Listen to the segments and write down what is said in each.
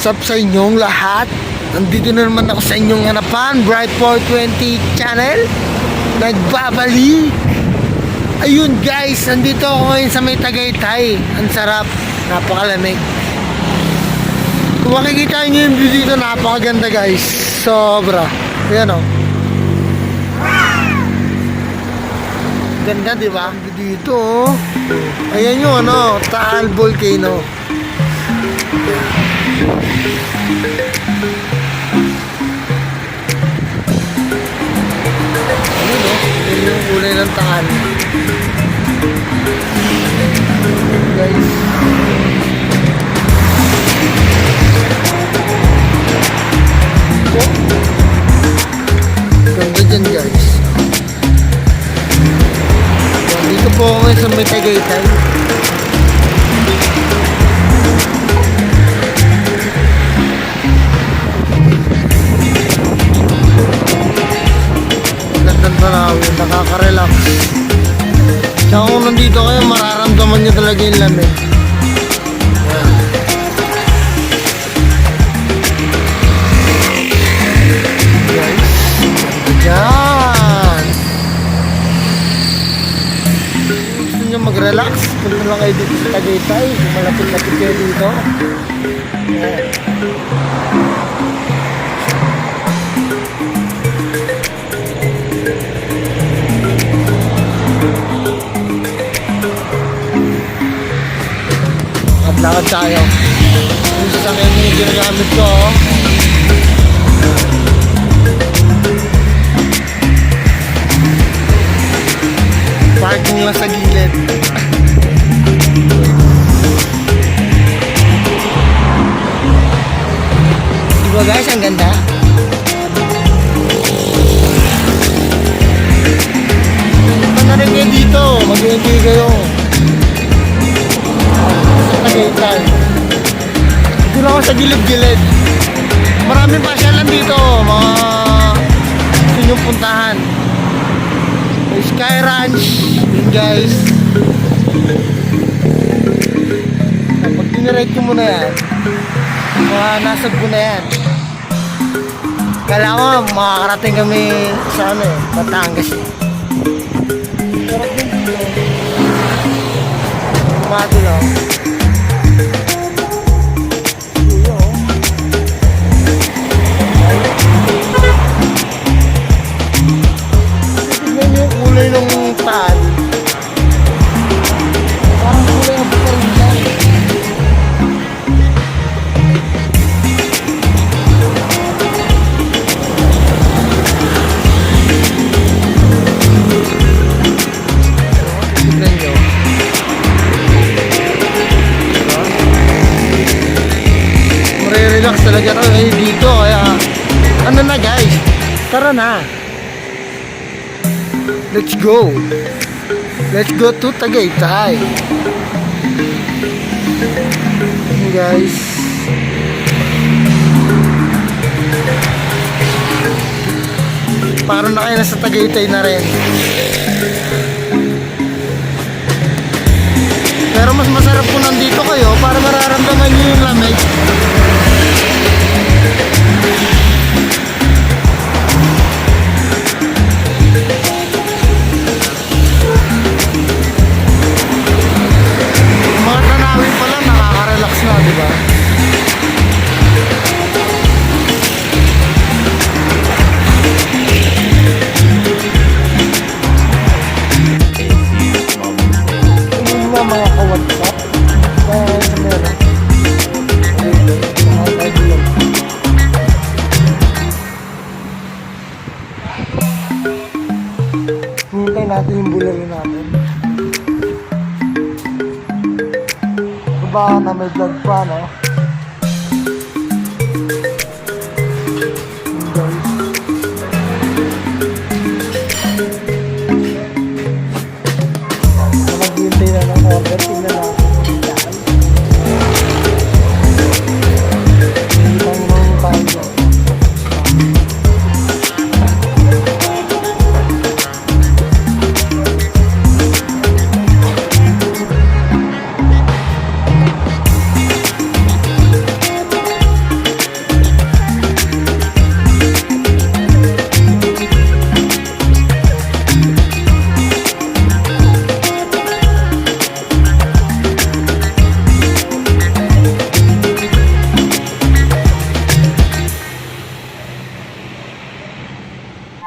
What's up sa inyong lahat? Nandito na naman ako sa inyong harapan, Bright 420 channel. Nagbabalik. Ayun guys, nandito ako ngayon sa may Tagaytay. Ang sarap, napakalamig. Kung makikita nyo yung view dito, napakaganda guys. Sobra. Ayan o. Ganda diba? Dito oh. Ayan yung ano, Taal Volcano. Ayun o, yun yung kulay ng Taal. Guys, ganda dyan guys. Dito po ako ngayon sa may Tagaytay. Gandang tanawin, nakaka-relax. Tsaka kung nandito kayo, mararamdaman nyo talaga yung lamig. Guys, ganda dyan. Gusto nyo mag-relax, punta lang kayo dito sa Tagaytay. Malapit-lapit kayo dito. Ayan. Lakad tayo. Yung sasakyan yung ginagamit ko oh. Parking lang sa gilid. Diba guys, ang ganda? Punta na rin kayo dito. Mag-enjoy kayo. Tagaytay. Dito lang ako sa gilid-gilid. Maraming pasyalan dito. Mga gusto nyo puntahan. May Sky Ranch. Yun guys. Pag dinirate ko muna yan, mga nasag ko na yan. Kala ko makakarating kami sa ano eh, Batangas eh. Sarap din dito. Kumado lang. Kulay ng Taal. Parang kulay ng Batangas. Tignan nyo. Marerelax talaga kayo dito. Kaya ano na guys, tara na. Let's go. Let's go to Tagaytay. Guys. Parang na kayo nasa Tagaytay na rin. Pero mas masarap kung nandito kayo para mararamdaman nyo yung lamig. Diba? Ini mo mga kawat-kawat. Kaya sa meron. Hintay natin yung bulalo natin. Ba na may vlog pa no? Naghihintay na ng order. Tingnan natin yung daan. Hintay mo yung tayo.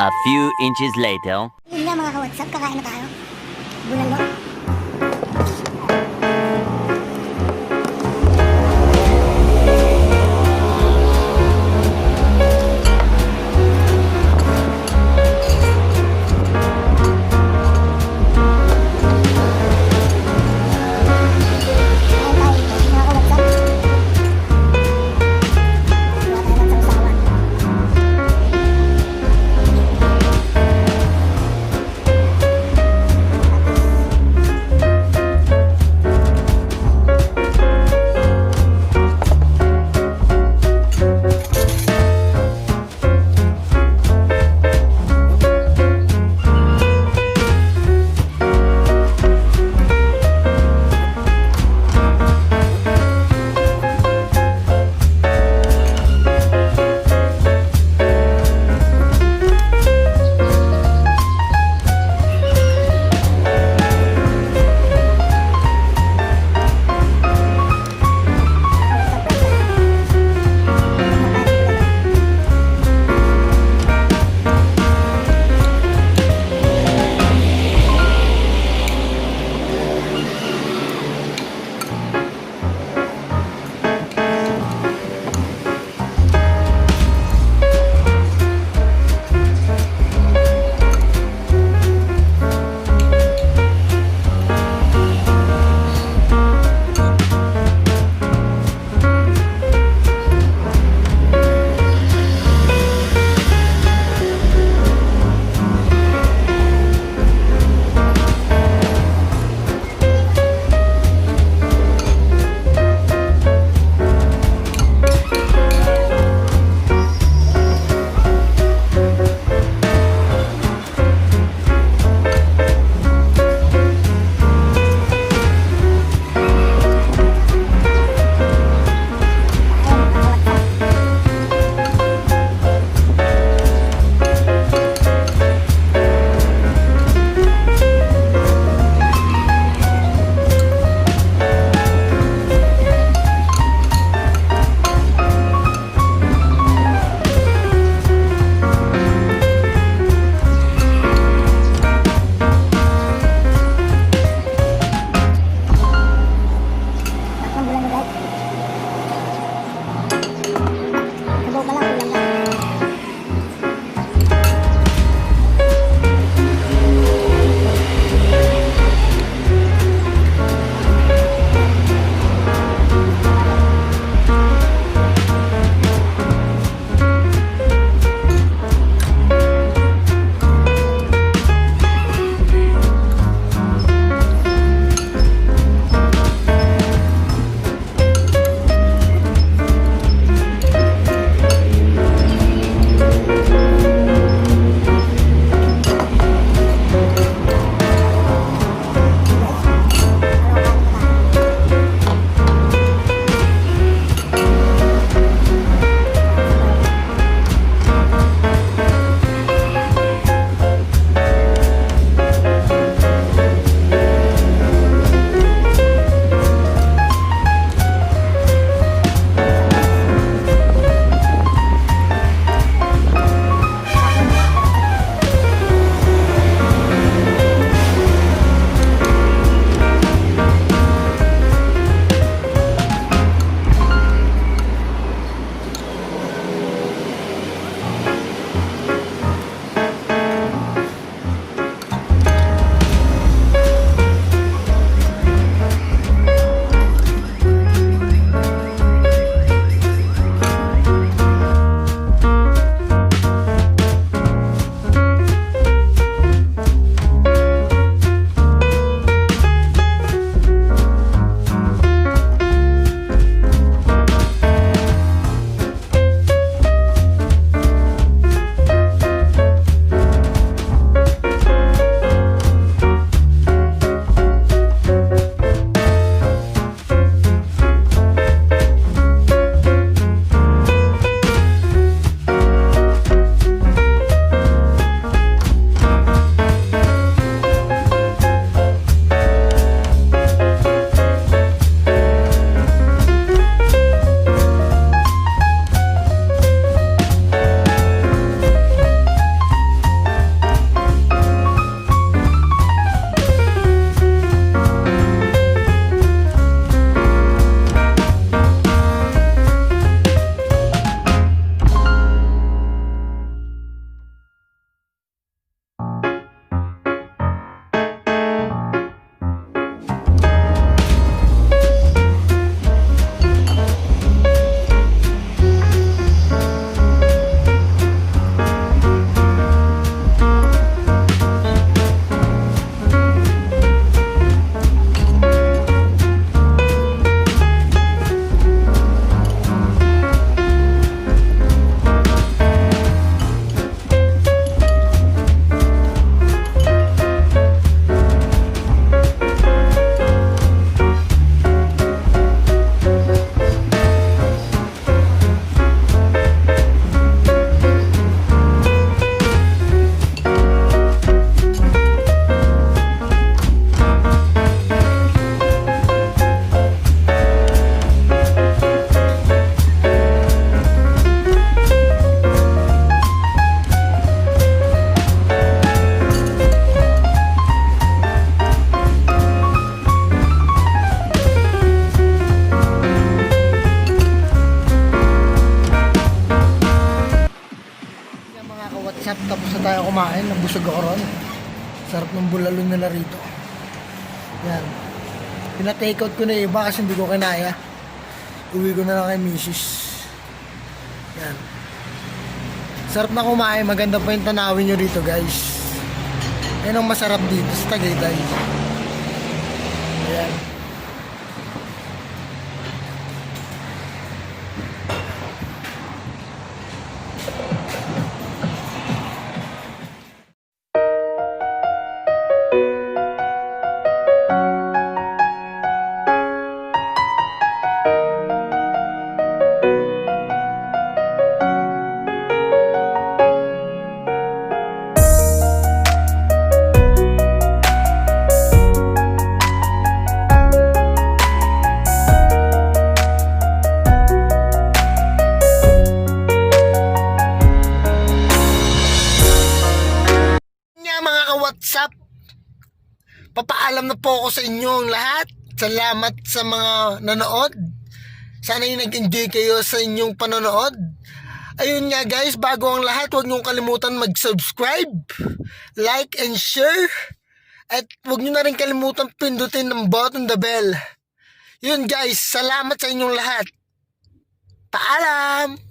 A few inches later. Yun nga mga ka-WhatsApp, kakain na tayo. Bulalo. Tapos na tayo kumain, nabusog ako ron. Sarap ng bulalo nila rito. Yan. Pina-take out ko na iba kasi hindi ko kinaya. Uwi ko na lang kay misis. Yan. Sarap na kumain, maganda pa yung tanawin nyo rito guys. Yan ang masarap dito sa Tagaytay. Ayan. WhatsApp, papaalam na po ako sa inyong lahat. Salamat sa mga nanood. Sana yung nag-enjoy kayo sa inyong panonood. Ayun nga guys, bago ang lahat, huwag niyong kalimutan mag-subscribe, like and share. At huwag niyo na rin kalimutan pindutin ng button the bell. Yun guys, salamat sa inyong lahat. Paalam!